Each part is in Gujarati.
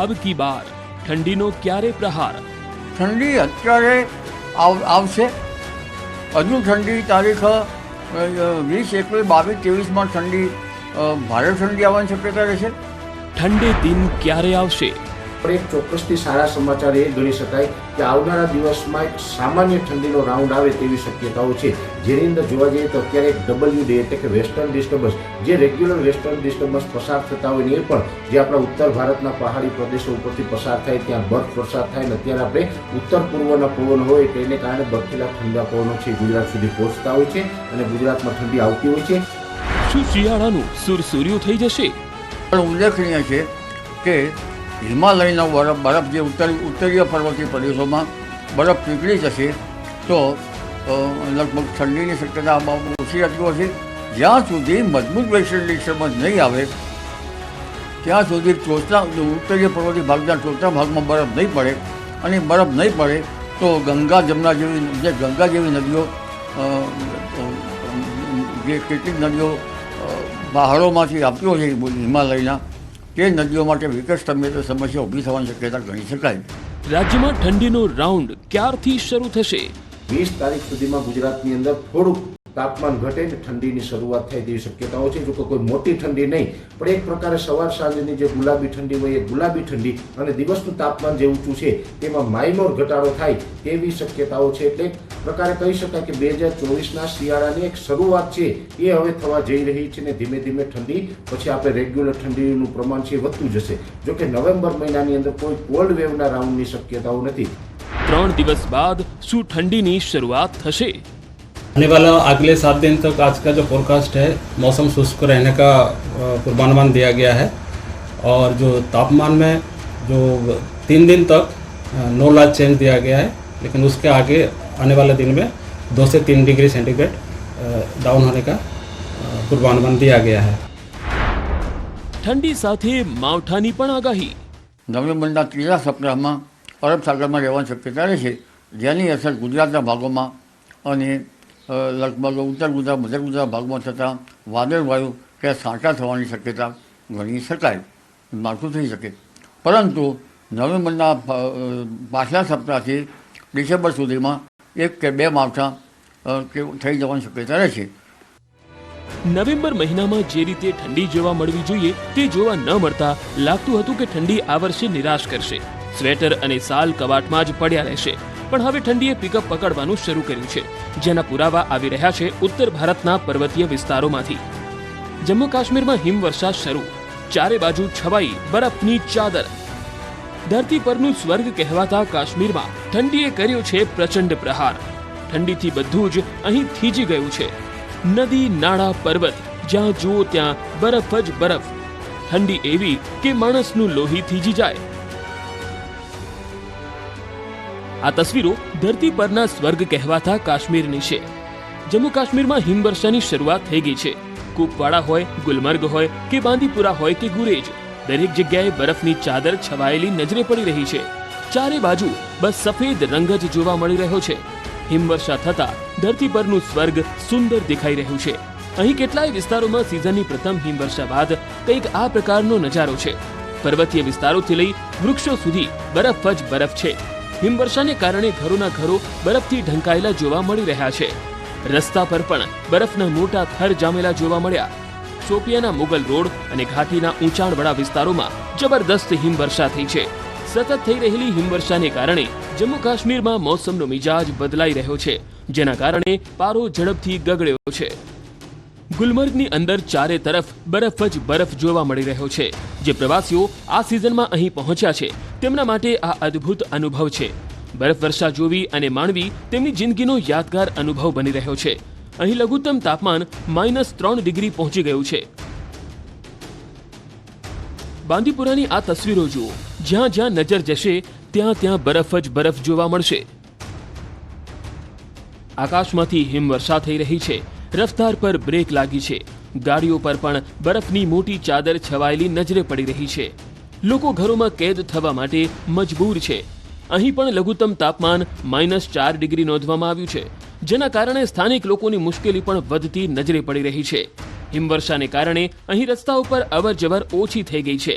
अब की बार ठंडीનો ક્યારે પ્રહાર? ઠંડી અત્યારે આવશે. હજુ ઠંડી તારીખ 20, 21, 22, 23માં ઠંડી ભારે ઠંડી આવવાની શક્યતા રહેશે. ઠંડે દિન ક્યારે આવશે? પણ એક ચોક્કસથી સારા સમાચાર એ ગણી શકાય કે આવનારા દિવસમાં એક સામાન્ય ઠંડીનો રાઉન્ડ આવે તેવી શક્યતાઓ છે, જેની અંદર જોવા જઈએ તો અત્યારે એક WD એટલે કે વેસ્ટર્ન ડિસ્ટર્બન્સ, જે રેગ્યુલર વેસ્ટર્ન ડિસ્ટર્બન્સ પસાર થતા હોય ને એ પણ જે આપણા ઉત્તર ભારતના પહાડી પ્રદેશો ઉપરથી પસાર થાય ત્યાં બરફ વરસાદ થાય ને અત્યારે આપણે ઉત્તર પૂર્વના પવન હોય તેને કારણે બરફીલા ઠંડા પવનો છે ગુજરાત સુધી પહોંચતા હોય છે અને ગુજરાતમાં ઠંડી આવતી હોય છે. શું શિયાળાનું સુરસુર્યું થઈ જશે? પણ ઉલ્લેખનીય છે કે હિમાલયનો બરફ જે ઉત્તરીય પર્વતીય પ્રદેશોમાં બરફ પીગળી જશે તો લગભગ ઠંડીની શક્યતા ઓછી રહેતી હોય છે. જ્યાં સુધી મજબૂત વેસ્ટર્ન ડિસ્ટર્બન્સ નહીં આવે ત્યાં સુધી ઉત્તરીય પર્વતીય ભાગના ટોચના ભાગમાં બરફ નહીં પડે, અને બરફ નહીં પડે તો ગંગા જમના જેવી નદીઓ, જે કેટલીક નદીઓ પહાડોમાંથી આવતી હોય છે હિમાલયના, તે નદીઓ માટે વિકટ સમસ્યા ઊભી થવાની શક્યતા ગણી શકાય. રાજ્યમાં ઠંડીનો રાઉન્ડ ક્યારથી શરૂ થશે? 20 તારીખ સુધીમાં ગુજરાતની અંદર થોડુંક તાપમાન ઘટે ને ઠંડીની શરૂઆત થાય તેવી શક્યતાઓ છે. જો કે કોઈ મોટી ઠંડી નહીં, પણ એક પ્રકારે સવાર સાંજની જે ગુલાબી ઠંડી હોય એ ગુલાબી ઠંડી અને દિવસનું તાપમાન જે ઊંચું છે તેમાં માઇનોર ઘટાડો થાય તેવી શક્યતાઓ છે. એટલે એક પ્રકારે કહી શકાય કે 2024ના શિયાળાની એક શરૂઆત છે એ હવે થવા જઈ રહી છે ને ધીમે ધીમે ઠંડી પછી આપણે રેગ્યુલર ઠંડીનું પ્રમાણ છે વધતું જશે. જો કે નવેમ્બર મહિનાની અંદર કોઈ કોલ્ડ વેવના રાઉન્ડની શક્યતાઓ નથી. 3 દિવસ બાદ શું ठंडीની શરૂઆત થશે? आने वाला अगले 7 दिन तक आज का जो फोरकास्ट है मौसम शुष्क रहने का पूर्वानुमान दिया गया है, और जो तापमान में जो 3 दिन तक नो लार्ज चेंज दिया गया है, लेकिन उसके आगे आने वाले दिन में 2 से 3 डिग्री सेंटीग्रेड डाउन होने का पूर्वानुमान दिया गया है. ઠંડી સાથે માવઠાની પણ આગાહી. નવેમ્બરના 3જા સપ્તાહમાં અરબ સાગરમાં રહેવાની શક્યતા રહેશે, જેની અસર ગુજરાતના ભાગોમાં અને લગભગ ઉત્તર ગુજરાત, મધ્ય ગુજરાત ભાગમાં થતાં વાદળવાયુ કે સાંટા થવાની શક્યતા ગણી શકાય, માઠું થઈ શકે. પરંતુ નવેમ્બરના પાછલા સપ્તાહથી ડિસેમ્બર સુધીમાં 1 કે 2 માવઠા થઈ જવાની શક્યતા રહેશે. નવેમ્બર મહિનામાં જે રીતે ઠંડી જોવા મળવી જોઈએ તે જોવા ન મળતા લાગતું હતું કે ઠંડી આ વર્ષે નિરાશ કરશે. સ્વેટર અને સાલ કબાટમાં જ પડ્યા રહેશે. પણ હવે ઠંડીએ પિકઅપ પકડવાનું શરૂ કર્યું છે, જેના પુરાવા આવી રહ્યા છે ઉત્તર ભારતના પર્વતીય વિસ્તારોમાંથી. જમ્મુ કાશ્મીરમાં હિમવર્ષા શરૂ, ચારે બાજુ છવાઈ બરફની ચાદર. ધરતી પરનું સ્વર્ગ કહેવાતા કાશ્મીરમાં ઠંડીએ કર્યો છે પ્રચંડ પ્રહાર. ઠંડીથી બધું જ અહીં થીજી ગયું છે. નદી, નાળા, પર્વત, જ્યાં જુઓ ત્યાં બરફ જ બરફ. ઠંડી એવી કે માણસનું લોહી થીજી જાય. આ તસવીરો ધરતી પરના સ્વર્ગ કહેવાતા કાશ્મીરની છે. જમ્મુ કાશ્મીરમાં હિમવર્ષાની શરૂઆત થઈ ગઈ છે. કુપવાડા હોય, ગુલમર્ગ હોય કે બાંદીપુરા હોય કે ગુરેજ, દરેક જગ્યાએ બરફની ચાદર છવાયેલી નજરે પડી રહી છે. ચારે બાજુ બસ સફેદ રંગ જ જોવા મળી રહ્યો છે. હિમવર્ષા થતા ધરતી પરનું સ્વર્ગ સુંદર દેખાઈ રહ્યું છે. અહીં કેટલાય વિસ્તારોમાં સિઝનની પ્રથમ હિમવર્ષા બાદ કંઈક આ પ્રકારનો નજારો છે. પર્વતીય વિસ્તારોથી લઈ વૃક્ષો સુધી બરફ જ બરફ છે. હિમવર્ષાને કારણે ઘરોના ઘરો બરફથી ઢંકાયેલા જોવા મળી રહ્યા છે. રસ્તા પર પણ બરફના મોટા થર જામેલા જોવા મળ્યા. શોપિયાના મુગલ રોડ અને ઘાટીના ઊંચાણવાળા વિસ્તારોમાં જબરદસ્ત હિમવર્ષા થઈ છે. સતત થઈ રહેલી હિમવર્ષાને કારણે જમ્મુ કાશ્મીરમાં મોસમનો મિજાજ બદલાઈ રહ્યો છે, જેના કારણે પારો ઝડપથી ગગડ્યો છે. ગુલમર્ગની અંદર ચારે તરફ બરફ જ બરફ જોવા મળી રહ્યો છે. જે પ્રવાસીઓ આ સિઝનમાં અહીં પહોંચ્યા છે તેમના માટે આ અદ્ભુત અનુભવ છે. બરફવર્ષા જોવી અને માણવી તેમની જિંદગીનો યાદગાર અનુભવ બની રહ્યો છે. અહીં લઘુત્તમ તાપમાન -3 ડિગ્રી પહોંચી ગયું છે. બાંદીપુરાની આ તસવીરો જુઓ. જ્યાં જ્યાં નજર જશે ત્યાં ત્યાં બરફ જ બરફ જોવા મળશે. આકાશમાંથી હિમવર્ષા થઈ રહી છે. રફતાર પર બ્રેક લાગી છે. ગાડીઓ પર પણ બરફની મોટી ચાદર છવાયેલી નજરે પડી રહી છે. લોકો ઘરોમાં કેદ થવા માટે મજબૂર છે. અહીં પણ લઘુત્તમ તાપમાન -4 ડિગ્રી નોંધવામાં આવ્યું છે, જેના કારણે સ્થાનિક લોકોની મુશ્કેલી પણ વધતી નજરે પડી રહી છે. હિમવર્ષાને કારણે અહીં રસ્તાઓ પર અવરજવર ઓછી થઈ ગઈ છે.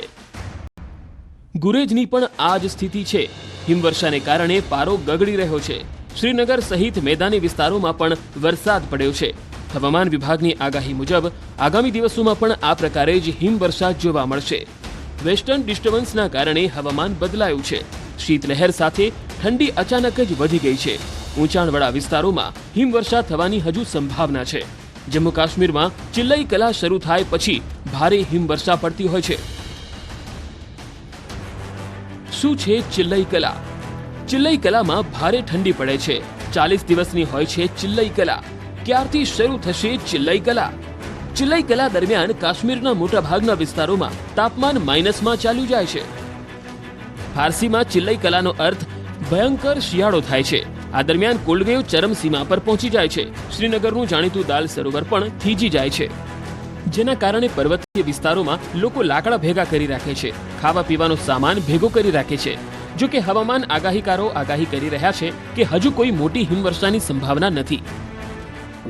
ગુરેજની પણ આ જ સ્થિતિ છે. હિમવર્ષાને કારણે પારો ગગડી રહ્યો છે. શ્રીનગર સહિત મેદાની વિસ્તારોમાં પણ વરસાદ પડ્યો છે. હવામાન વિભાગની આગાહી મુજબ આગામી દિવસોમાં પણ આ પ્રકારે જ હિમવર્ષા જોવા મળશે. વેસ્ટર્ન ડિસ્ટર્બન્સના કારણે હવામાન બદલાયું છે. શીતલહેર સાથે ઠંડી અચાનક જ વધી ગઈ છે. ઊંચાણવાળા વિસ્તારોમાં હિમવર્ષા થવાની હજુ સંભાવના છે. જમ્મુ કાશ્મીરમાં ચિલ્લઈ કલા શરૂ થાય પછી ભારે હિમવર્ષા પડતી હોય છે. શું છે ચિલ્લઈ કલા? ચિલ્લઈ કલામાં ભારે ઠંડી પડે છે. 40 દિવસની હોય છે ચિલ્લઈ કલા. ક્યારથી શરૂ થશે ચિલ્લઈ કલા? ચિલ્લઈ કલા દરમિયાન કાશ્મીરના મોટાભાગના વિસ્તારોમાં તાપમાન માઇનસમાં ચાલ્યું જાય છે. ફારસીમાં ચિલ્લઈ કલાનો અર્થ ભયંકર શિયાળો થાય છે. આ દરમિયાન કોલ્ડવેવ ચરમસીમા પર પહોંચી જાય છે. શ્રીનગરનું જાણીતું દાલ સરોવર પણ થીજી જાય છે, જેના કારણે પર્વતીય વિસ્તારોમાં લોકો લાકડા ભેગા કરી રાખે છે, ખાવા પીવાનો સામાન ભેગો કરી રાખે છે. જો કે હવામાન આગાહીકારો આગાહી કરી રહ્યા છે કે હજુ કોઈ મોટી હિમવર્ષાની સંભાવના નથી.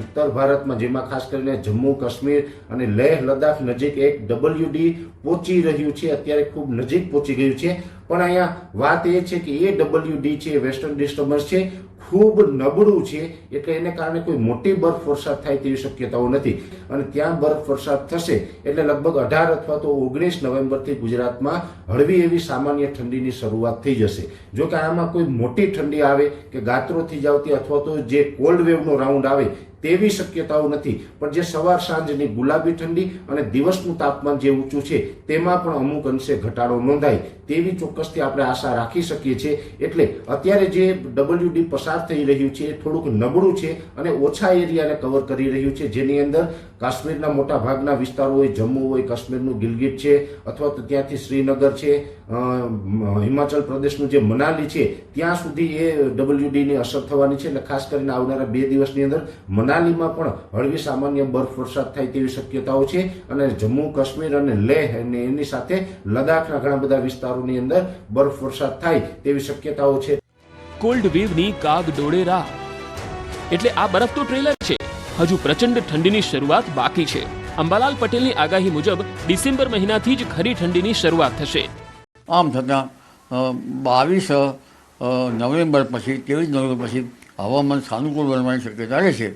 ઉત્તર ભારતમાં જેમાં ખાસ કરીને જમ્મુ કાશ્મીર અને લેહ લદ્દાખ નજીક એક WD પહોંચી રહ્યું છે. અત્યારે ખૂબ નજીક પહોંચી ગયું છે. પણ અહીંયા વાત એ છે કે એ WD છે, વેસ્ટર્ન ડિસ્ટર્બન્સ છે, ખૂબ નબળું છે. એટલે એને કારણે કોઈ મોટી બરફ વરસાદ થાય તેવી શક્યતાઓ નથી. અને ત્યાં બરફ વરસાદ થશે એટલે લગભગ 18 અથવા તો 19 નવેમ્બરથી ગુજરાતમાં હળવી એવી સામાન્ય ઠંડીની શરૂઆત થઈ જશે. જો કે આમાં કોઈ મોટી ઠંડી આવે કે ગાત્રોથી જ આવતી અથવા તો જે કોલ્ડ વેવનો રાઉન્ડ આવે તેવી શક્યતાઓ નથી. પણ જે સવાર સાંજની ગુલાબી ઠંડી અને દિવસનું તાપમાન જે ઊંચું છે તેમાં પણ અમુક અંશે ઘટાડો નોંધાય તેવી ચોક્કસથી આપણે આશા રાખી શકીએ છીએ. એટલે અત્યારે જે WD પસાર થઈ રહ્યું છે એ થોડુંક નબળું છે અને ઓછા એરિયાને કવર કરી રહ્યું છે, જેની અંદર કાશ્મીરના મોટા ભાગના વિસ્તારો હોય, જમ્મુ હોય, કાશ્મીરનું ગિલગિટ છે અથવા તો ત્યાંથી શ્રીનગર છે, હિમાચલ પ્રદેશનું જે મનાલી છે ત્યાં સુધી એ WDની અસર થવાની છે. એટલે ખાસ કરીને આવનારા 2 દિવસની અંદર મનાલીમાં પણ હળવી સામાન્ય બરફ વરસાદ થાય તેવી શક્યતાઓ છે. અને જમ્મુ કાશ્મીર અને લેહ અને એની સાથે લદ્દાખના ઘણા બધા વિસ્તારોની અંદર બરફ વરસાદ થાય તેવી શક્યતાઓ છે. કોલ્ડ વેવની કાગ ડોળે રાહ. એટલે આ બરફ તો ટ્રેલર છે. હજુ પ્રચંડ ઠંડીની શરૂઆત બાકી છે. અંબાલાલ પટેલની આગાહી મુજબ ડિસેમ્બર મહિનાથી જ ખરી ઠંડીની શરૂઆત થશે. આમ છતાં 22 નવેમ્બર પછી 23 નવેમ્બર પછી હવામાન સાનુકૂળ બનવાની શક્યતા રહેશે.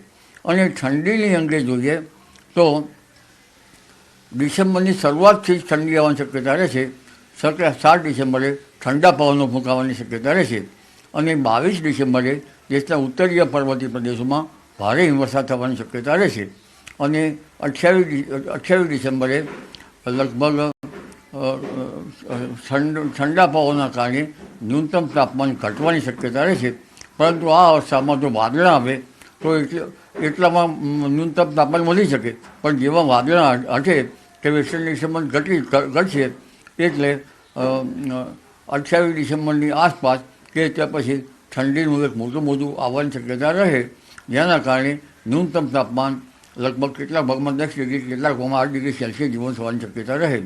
અને ઠંડીની અંગે જોઈએ તો ડિસેમ્બરની શરૂઆતથી જ ઠંડી આવવાની શક્યતા રહેશે. 7 ડિસેમ્બરે ઠંડા પવનો ફૂંકાવાની શક્યતા રહેશે. અને 22 ડિસેમ્બરે દેશના ઉત્તરીય પર્વતીય પ્રદેશોમાં ભારે હિમવર્ષા થવાની શક્યતા રહેશે. અને 28 ડિસેમ્બરે લગભગ ઠંડા પવનના કારણે ન્યૂનતમ તાપમાન ઘટવાની શક્યતા રહેશે. પરંતુ આ અવસ્થામાં જો વાદળા આવે તો એટલામાં ન્યૂનતમ તાપમાન વધી શકે. પણ જેવા વાદળા હટે તે વેસ્ટર્ન ડિસ્ટર્બન્સ ઘટશે. એટલે 28 ડિસેમ્બરની આસપાસ કે ત્યાં પછી ઠંડીનું એક મોટું આવવાની શક્યતા રહે, જેના કારણે ન્યૂનતમ તાપમાન લગભગ કેટલાક ભાગમાં 10 ડિગ્રી, કેટલાક ભાગમાં 8 ડિગ્રી સેલ્સિયસ જેવું થવાની શક્યતા રહે.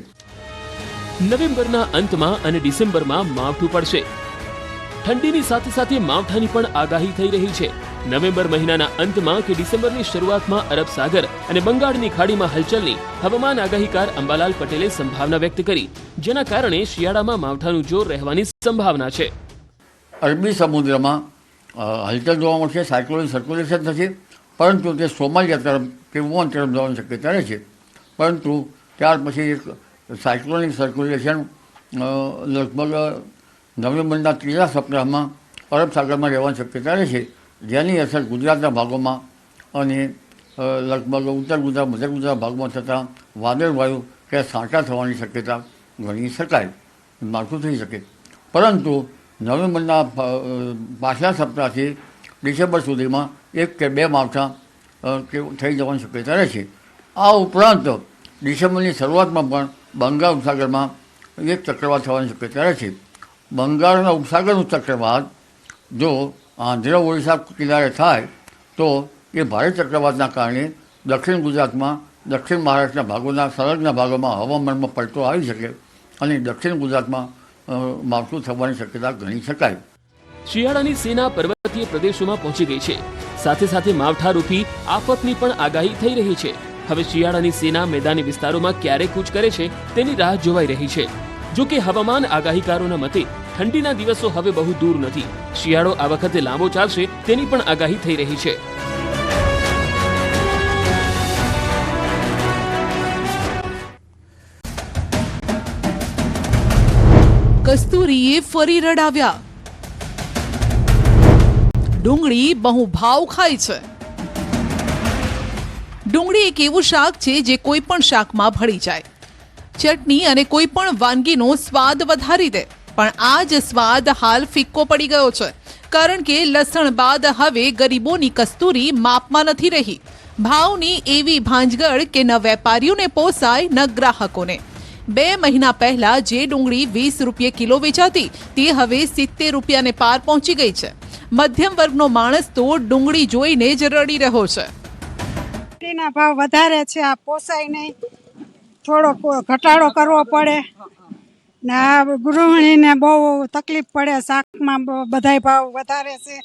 નવેમ્બરના અંતમાં અને ડિસેમ્બરમાં માવઠું પડશે. ઠંડીની સાથે સાથે માવઠાની પણ આગાહી થઈ રહી છે. નવેમ્બર મહિનાના અંતમાં કે ડિસેમ્બરની શરૂઆતમાં અરબ સાગર અને બંગાળની ખાડીમાં હલચલની હવામાન આગાહીકાર અંબાલાલ પટેલે સંભાવના વ્યક્ત કરી, જેના કારણે શિયાળામાં માવઠાનું જોર રહેવાની સંભાવના છે. અરબી સમુદ્રમાં હલચલ જોવા મળશે, સાયક્લોનિક સર્ક્યુલેશન થશે, પરંતુ તે સોમાલિયા તરફ કે ઓમાન તરફ જવાની શક્યતા રહેશે. પરંતુ ત્યાર પછી એક સાયક્લોનિક સર્ક્યુલેશન લગભગ નવેમ્બરના 3જા સપ્તાહમાં અરબ સાગરમાં રહેવાની શક્યતા રહેશે, જેની અસર ગુજરાતના ભાગોમાં અને લગભગ ઉત્તર ગુજરાત, મધ્ય ગુજરાત ભાગમાં થતાં વાદળવાયુ કે સાંટા થવાની શક્યતા ગણી શકાય, માવઠું થઈ શકે. પરંતુ નવેમ્બરના પાછલા સપ્તાહથી ડિસેમ્બર સુધીમાં 1 કે 2 માવઠા થઈ જવાની શક્યતા રહેશે. આ ઉપરાંત ડિસેમ્બરની શરૂઆતમાં પણ બંગાળ ઉપસાગરમાં એક ચક્રવાત થવાની શક્યતા રહેશે. બંગાળના ઉપસાગરનું ચક્રવાત જો આંધ્ર ઓડિશા કિનારે થાય તો એ ભારે ચક્રવાતના કારણે દક્ષિણ ગુજરાતમાં, દક્ષિણ મહારાષ્ટ્રના ભાગોના સંલગ્ન ભાગોમાં હવામાનમાં પલટો આવી શકે અને દક્ષિણ ગુજરાતમાં માવઠું થવાની શક્યતા ગણી શકાય. શિયાળાની સેના પર્વતીય પ્રદેશોમાં પહોંચી ગઈ છે. સાથે સાથે માવઠારૂપી આફતની પણ આગાહી થઈ રહી છે. હવે શિયાળાની સેના મેદાની વિસ્તારોમાં ક્યારે કૂચ કરે છે તેની રાહ જોવાઈ રહી છે. જો કે હવામાન આગાહીકારોના મતે ઠંડીના દિવસો હવે બહુ દૂર નથી. શિયાળો આ વખતે લાંબો ચાલશે તેની પણ આગાહી થઈ રહી છે. કસ્તુરીએ ફરી રડાવ્યા. ડુંગળી બહુ ભાવ ખાય છે. ડુંગળી એક એવું શાક છે જે કોઈ પણ શાકમાં ભળી જાય. ચટણી અને કોઈ પણ વાનગીનો સ્વાદ વધારી દે. પણ આ જ સ્વાદ હાલ ફિક્કો પડી ગયો છે, કારણ કે લસણ બાદ હવે ગરીબોની કસ્તુરી માપમાં નથી રહી. ભાવની એવી ભાંજગળ કે ન વેપારીઓને પોસાય ન ગ્રાહકોને. 2 મહિના પહેલા જે ડુંગળી 20 રૂપિયા કિલો વેચાતી તે હવે 70 રૂપિયાને પાર પહોંચી ગઈ છે. મધ્યમ વર્ગનો માણસ તો ડુંગળી જોઈને જ રડી રહ્યો છે. ના ભાવ વધારે છે, આ પોસાય નહીં, થોડો ઘટાડો કરવો પડે ને આ ગૃહિણીને બહુ તકલીફ પડે. શાકમાં બધાય ભાવ વધારે છે,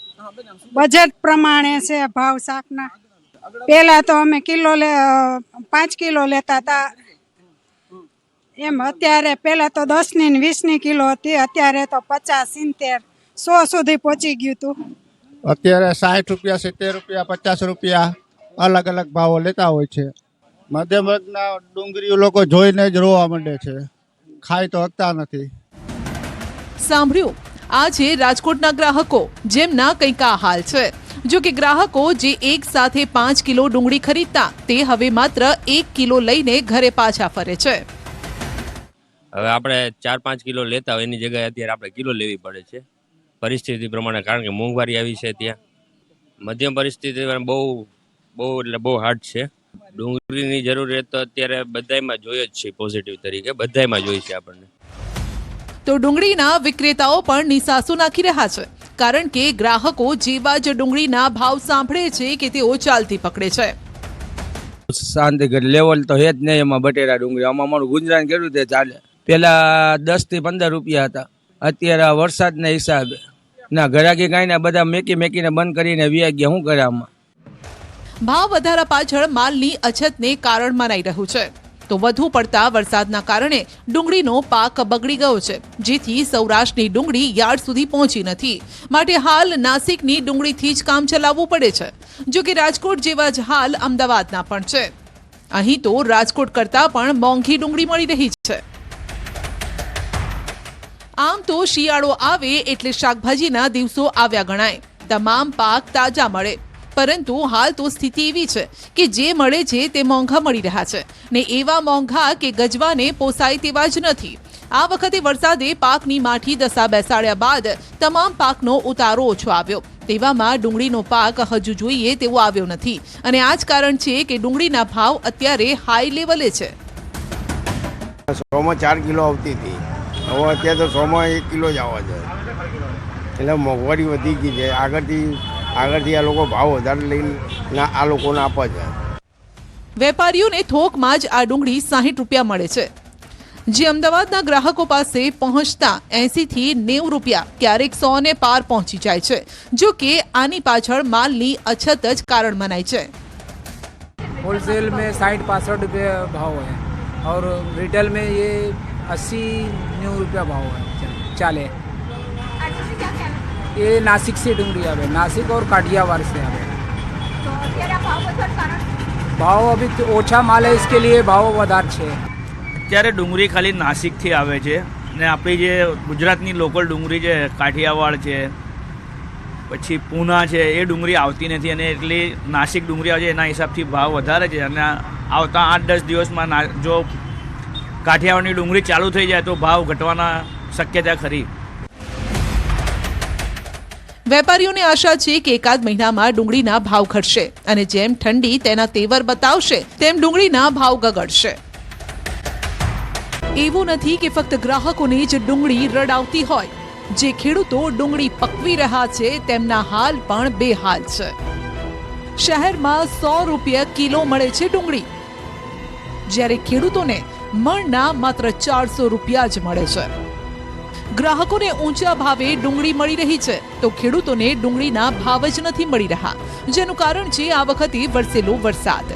બજેટ પ્રમાણે છે ભાવ શાકના. પહેલા તો અમે 5 કિલો લેતા હતા એમ, અત્યારે પહેલા તો 10 ની 20 ની કિલો હતી, અત્યારે તો 50, 70, 100 સુધી પહોંચી ગયું હતું. અત્યારે 60 રૂપિયા, 70 રૂપિયા, 50 રૂપિયા અલગ અલગ ભાવો લેતા હોય છે. મધ્યમ વર્ગના ડુંગળી લોકો જોઈને જ રોવા માંડે છે, ખાઈ તો શકતા નથી. સાંભળ્યું, આ છે રાજકોટના ગ્રાહકો, જેમના કંઈક આ હાલ છે. જો કે ગ્રાહકો જે એક સાથે 5 કિલો ડુંગળી ખરીદતા તે હવે માત્ર 1 કિલો લઈને ઘરે પાછા ફરે છે. હવે આપણે 4-5 કિલો લેતા હોય એની જગ્યાએ અત્યારે આપણે કિલો લેવી પડે છે પરિસ્થિતિ પ્રમાણે, કારણ કે મોંઘવારી આવી છે. ત્યાં મધ્યમ પરિસ્થિતિ બહુ હાર્ડ છે. ડુંગળીની જરૂરિયાત તો અત્યારે બધાયમાં જોઈએ જ છે, પોઝિટિવ તરીકે બધાયમાં જોઈએ છે આપણને. તો ડુંગળીના વિક્રેતાઓ પણ નિસાસુ નાખી રહ્યા છે, કારણ કે ગ્રાહકો જેવા જ ડુંગળીના ભાવ સાંભળે છે કે તેઓ ચાલતી પકડે છે. શાંતિ લેવલ તો હે જ નહીં એમાં. બટેરા ડુંગળી આમાં અમારું ગુજરાન કર્યું તે ચાલે. પેલા 10 થી 15 રૂપિયા હતા, અત્યારે વરસાદના હિસાબે ના ઘરાકી કાંઈ ના, બધા મેકીને બંધ કરીને વ્યા ગયા. શું કરે આમાં? ભાવ વધારા પાછળ માલની અછતને કારણ મનાઈ રહ્યું છે. તો વધુ પડતા વરસાદના કારણે ડુંગળીનો પાક બગડી ગયો છે, જેથી સૌરાષ્ટ્રની ડુંગળી યાર્ડ સુધી પહોંચી નથી. માટે હાલ નાસિકની ડુંગળીથી જ કામ ચલાવવું પડે છે. જો કે રાજકોટ જેવા જ હાલ અમદાવાદના પણ છે. અહીં તો રાજકોટ કરતાં પણ મોંઘી ડુંગળી મળી રહી છે. આમ તો શિયાળો આવે એટલે શાકભાજીના દિવસો આવ્યા ગણાય. તમામ પાક તાજા મળે, પરંતુ હાલ તો સ્થિતિ એવી છે કે જે મળે છે તે મોંઘા મળી રહ્યા છે, ને એવા મોંઘા કે ગજવાને પોસાય તેવા જ નથી. આ વખતે વરસાદે પાકની માઠી દશા બેસાડ્યા બાદ તમામ પાકનો ઉતારો ઓછો આવ્યો. તેવામાં ડુંગળીનો પાક હજુ જોઈએ તેવો આવ્યો નથી, અને આ જ કારણ છે કે ડુંગળીના ભાવ અત્યારે હાઈ લેવલે છે. 100માં 4 કિલો આવતી હતી, હવે અત્યારે તો 100માં 1 કિલો જ આવવા છે. એટલે મોંઘવારી વધી ગઈ છે. આગળથી આ લોકો ભાવ વધારે લઈને આ લોકોને આપે છે. વેપારીઓને થોકમાં જ આ ડુંગળી 60 રૂપિયા મળે છે, જે અમદાવાદના ગ્રાહકો પાસે પહોંચતા 80 થી 90 રૂપિયા, ક્યારેક 100 ને પાર પહોંચી જાય છે. જો કે આની પાછળ માલની અછત જ કારણ મનાય છે. होलसेल में 60-65 रुपये भाव है और रिटेल में ये 80-90 रुपया भाव है चाले. ये नासिक से डूंगरी आवे, नासिक और काठियावाड़ से आवे. भाव अभी ओछा माल है, इसके लिए भाव વધાર છે. અત્યારે ડુંગળી ખાલી નાસિકથી આવે છે, ને આપણી જે ગુજરાતની લોકલ ડુંગળી છે, કાઠિયાવાડ છે, પછી પૂના છે, એ ડુંગળી આવતી નથી, અને એટલી નાસિક ડુંગળી આવે છે એના હિસાબથી ભાવ વધારે છે. અને આવતા 8-10 દિવસમાં જો કાઠિયાવાડની ડુંગળી ચાલુ થઈ જાય તો ભાવ ઘટવાના શક્યતા ખરી. વેપારીઓને આશા છે કે એકાદ મહિનામાં ડુંગળીના ભાવ ઘટશે, અને જેમ ઠંડી તેના તેવર બતાવશે તેમ ડુંગળીના ભાવ ગગડશે. એવું નથી કે ફક્ત ગ્રાહકોને જ ડુંગળી રડાવતી હોય. જે ખેડૂતો ડુંગળી પકવી રહ્યા છે તેમના હાલ પણ બેહાલ છે. શહેરમાં 100 રૂપિયા કિલો મળે છે ડુંગળી, જ્યારે ખેડૂતોને મણના માત્ર 400 રૂપિયા જ મળે છે. ગ્રાહકોને ઊંચા ભાવે ડુંગળી મળી રહી છે, તો ખેડૂતોને ડુંગળીના ભાવ જ નથી મળી રહ્યા, જેનું કારણ છે આ વખતે વરસેલો વરસાદ.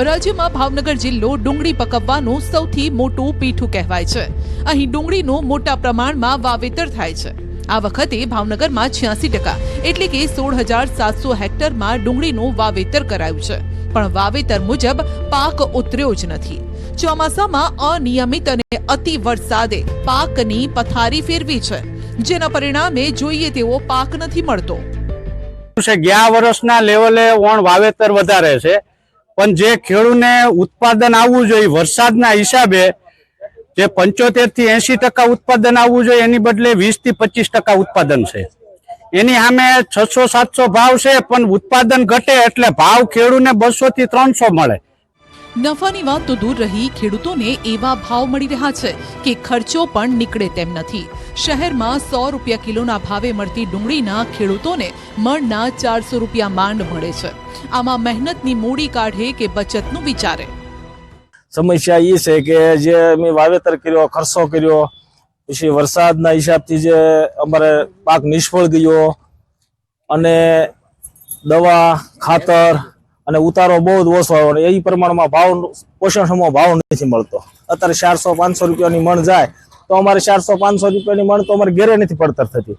રાજ્યમાં ભાવનગર જિલ્લો ડુંગળી પકવવાનું સૌથી મોટું પીઠું કહેવાય છે. અહીં ડુંગળીનું મોટા પ્રમાણમાં વાવેતર થાય છે. આ વખતે ભાવનગરમાં 86% એટલે કે 16,700 હેક્ટરમાં ડુંગળીનું વાવેતર કરાયું છે. પણ વાવેતર મુજબ પાક ઉતર્યો જ નથી. ચોમાસામાં અનિયમિત અને અતિ વરસાદે પાકની પથારી ફેરવી છે, જેના પરિણામે જોઈએ તેવો પાક નથી મળતો. ગયા વર્ષના લેવલે વાવેતર વધારે છે, પણ જે ખેડૂતને ઉત્પાદન આવવું જોઈએ વરસાદના હિસાબે જે 75 થી 80% ઉત્પાદન આવવું જોઈએ એની બદલે 20 થી 25% ઉત્પાદન છે. એની સામે 600-700 ભાવ છે, પણ ઉત્પાદન ઘટે એટલે ભાવ ખેડૂતને 200 થી 300 મળે. નફાની વાત તો દૂર રહી, ખેડૂતોને એવા ભાવ મળી રહ્યા છે કે ખર્ચો પણ નીકળે તેમ નથી. શહેરમાં 100 રૂપિયા કિલોના ભાવે મળતી ડુંગળીના ખેડૂતોને મણના 400 રૂપિયા માંડ મળે છે. આમાં મહેનતની મૂડી કાઢે કે બચતનું વિચારે. સમસ્યા એ છે કે જે અમે વાવેતર કર્યો, ખર્ચો કર્યો, પછી વરસાદના હિસાબથી જે અમારે પાક નિષ્ફળ ગયો અને દવા, ખાતર અને ઉતારો બહુ જ ઓછો આવ્યો. એ પ્રમાણમાં ભાવ પોષણક્ષમ ભાવ નથી મળતો. અત્યારે 400-500 રૂપિયાની મણ જાય તો અમારે 400-500 રૂપિયાની મણ તો અમારે ઘેરે નથી પડતર થતી.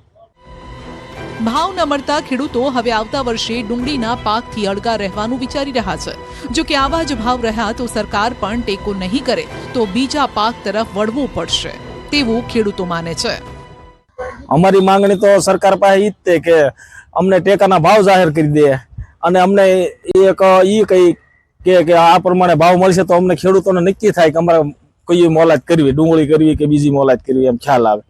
ભાવ ન મળતા ખેડૂતો હવે આવતા વર્ષે ડુંગળીના પાકથી અળગા રહેવાનું વિચારી રહ્યા છે. જો કે આવા જ ભાવ રહ્યા તો સરકાર પણ ટેકો નહીં કરે તો બીજા પાક તરફ વળવું પડશે તેવું ખેડૂતો માને છે. અમારી માંગણી તો સરકાર પાસે ઈ જ છે કે અમને ટેકાના ભાવ જાહેર કરી દે અને અમને કહી કે આ પ્રમાણે ભાવ મળશે તો અમને ખેડૂતોને નક્કી થાય કે અમારે કઈ મોલાત કરવી, ડુંગળી કરવી કે બીજી મોલાત કરવી, એમ ખ્યાલ આવે.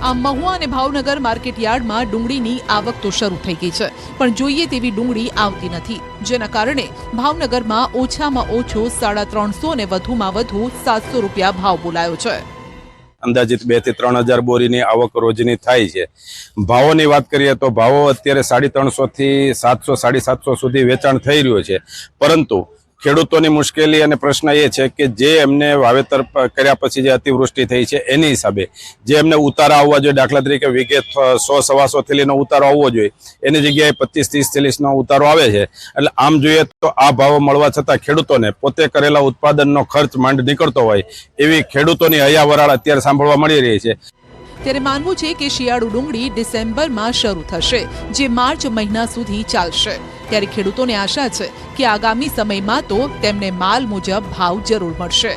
આમ મહુવા અને ભાવનગર માર્કેટ યાર્ડમાં ડુંગળીની આવક તો શરૂ થઈ ગઈ છે, પણ જોઈએ તેવી ડુંગળી આવતી નથી, જેના કારણે ભાવનગરમાં ઓછામાં ઓછો 350 અને વધુમાં વધુ 700 રૂપિયા ભાવ બોલાયો છે. અંદાજિત 2 થી 3,000 બોરીની આવક રોજની થાય છે. ભાવોની વાત કરીએ તો ભાવો અત્યારે 350 થી 700, 750 સુધી વેચાણ થઈ રહ્યું છે. પરંતુ ખેડૂતોની મુશ્કેલી અને પ્રશ્ન એ છે કે જે એમને વાવેતર કર્યા પછી જે અતિવૃષ્ટિ થઈ છે એની હિસાબે જે એમને ઉતારા આવવા જોઈએ, દાખલા તરીકે વીઘે 100-125 થેલીનો ઉતારો આવવો જોઈએ એની જગ્યાએ 25-30 થેલીનો ઉતારો આવે છે. એટલે આમ જોઈએ તો આ ભાવો મળવા છતાં ખેડૂતોને પોતે કરેલા ઉત્પાદનનો ખર્ચ માંડ નીકળતો હોય એવી ખેડૂતોની હૈયાવરાળ અત્યારે સાંભળવા મળી રહી છે. ત્યારે માનવું છે કે શિયાળુ ડુંગળી ડિસેમ્બરમાં શરૂ થશે, જે માર્ચ મહિના સુધી ચાલશે. ત્યારે ખેડૂતોને આશા છે કે આગામી સમયમાં તો તેમને માલ મુજબ ભાવ જરૂર મળશે.